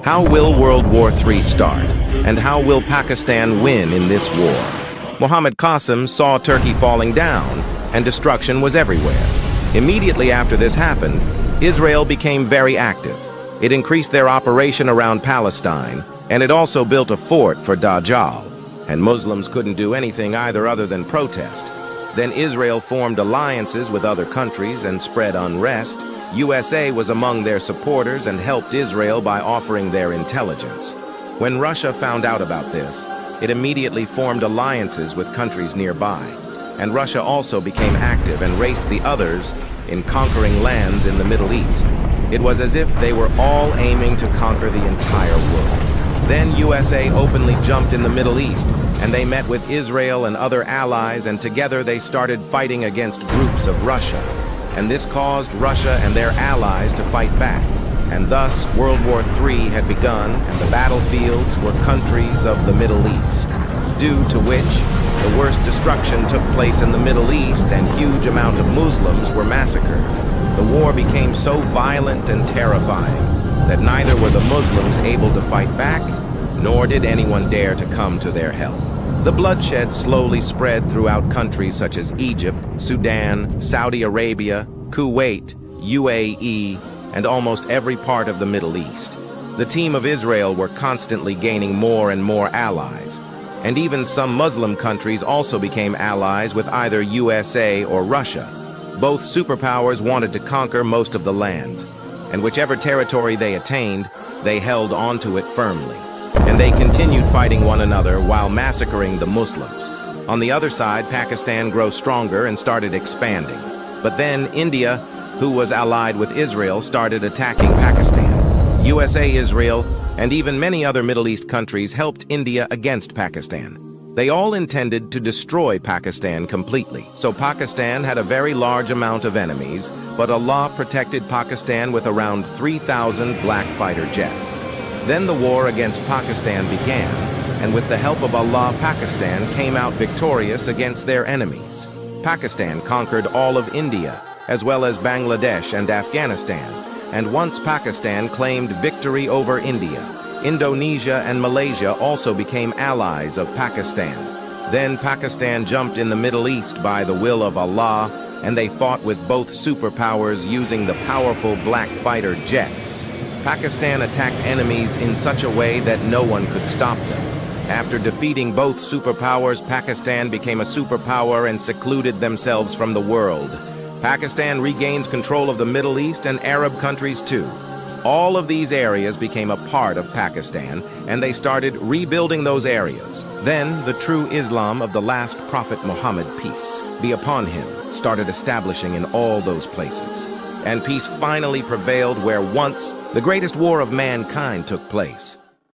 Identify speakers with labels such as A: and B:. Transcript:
A: How will World War III start? And how will Pakistan win in this war? Mohammad Qasim saw Turkey falling down, and destruction was everywhere. Immediately after this happened, Israel became very active. It increased their operation around Palestine, and it also built a fort for Dajjal. And Muslims couldn't do anything either other than protest. Then Israel formed alliances with other countries and spread unrest. USA was among their supporters and helped Israel by offering their intelligence. When Russia found out about this, it immediately formed alliances with countries nearby. And Russia also became active and raced the others in conquering lands in the Middle East. It was as if they were all aiming to conquer the entire world. Then USA openly jumped in the Middle East, and they met with Israel and other allies, and together they started fighting against groups of Russia. And this caused Russia and their allies to fight back. And thus, World War III had begun, and the battlefields were countries of the Middle East, due to which the worst destruction took place in the Middle East and huge amount of Muslims were massacred. The war became so violent and terrifying that neither were the Muslims able to fight back, nor did anyone dare to come to their help. The bloodshed slowly spread throughout countries such as Egypt, Sudan, Saudi Arabia, Kuwait, UAE, and almost every part of the Middle East. The team of Israel were constantly gaining more and more allies, and even some Muslim countries also became allies with either USA or Russia. Both superpowers wanted to conquer most of the lands, and whichever territory they attained, they held onto it firmly. And they continued fighting one another while massacring the Muslims. On the other side, Pakistan grew stronger and started expanding. But then India, who was allied with Israel, started attacking Pakistan. USA, Israel, and even many other Middle East countries helped India against Pakistan. They all intended to destroy Pakistan completely. So Pakistan had a very large amount of enemies, but Allah protected Pakistan with around 3,000 black fighter jets. Then the war against Pakistan began, and with the help of Allah, Pakistan came out victorious against their enemies. Pakistan conquered all of India, as well as Bangladesh and Afghanistan, and once Pakistan claimed victory over India, Indonesia and Malaysia also became allies of Pakistan. Then Pakistan jumped in the Middle East by the will of Allah, and they fought with both superpowers using the powerful black fighter jets. Pakistan attacked enemies in such a way that no one could stop them. After defeating both superpowers, Pakistan became a superpower and secluded themselves from the world. Pakistan regains control of the Middle East and Arab countries too. All of these areas became a part of Pakistan, and they started rebuilding those areas. Then the true Islam of the last Prophet Muhammad, peace be upon him, started establishing in all those places. And peace finally prevailed where once the greatest war of mankind took place.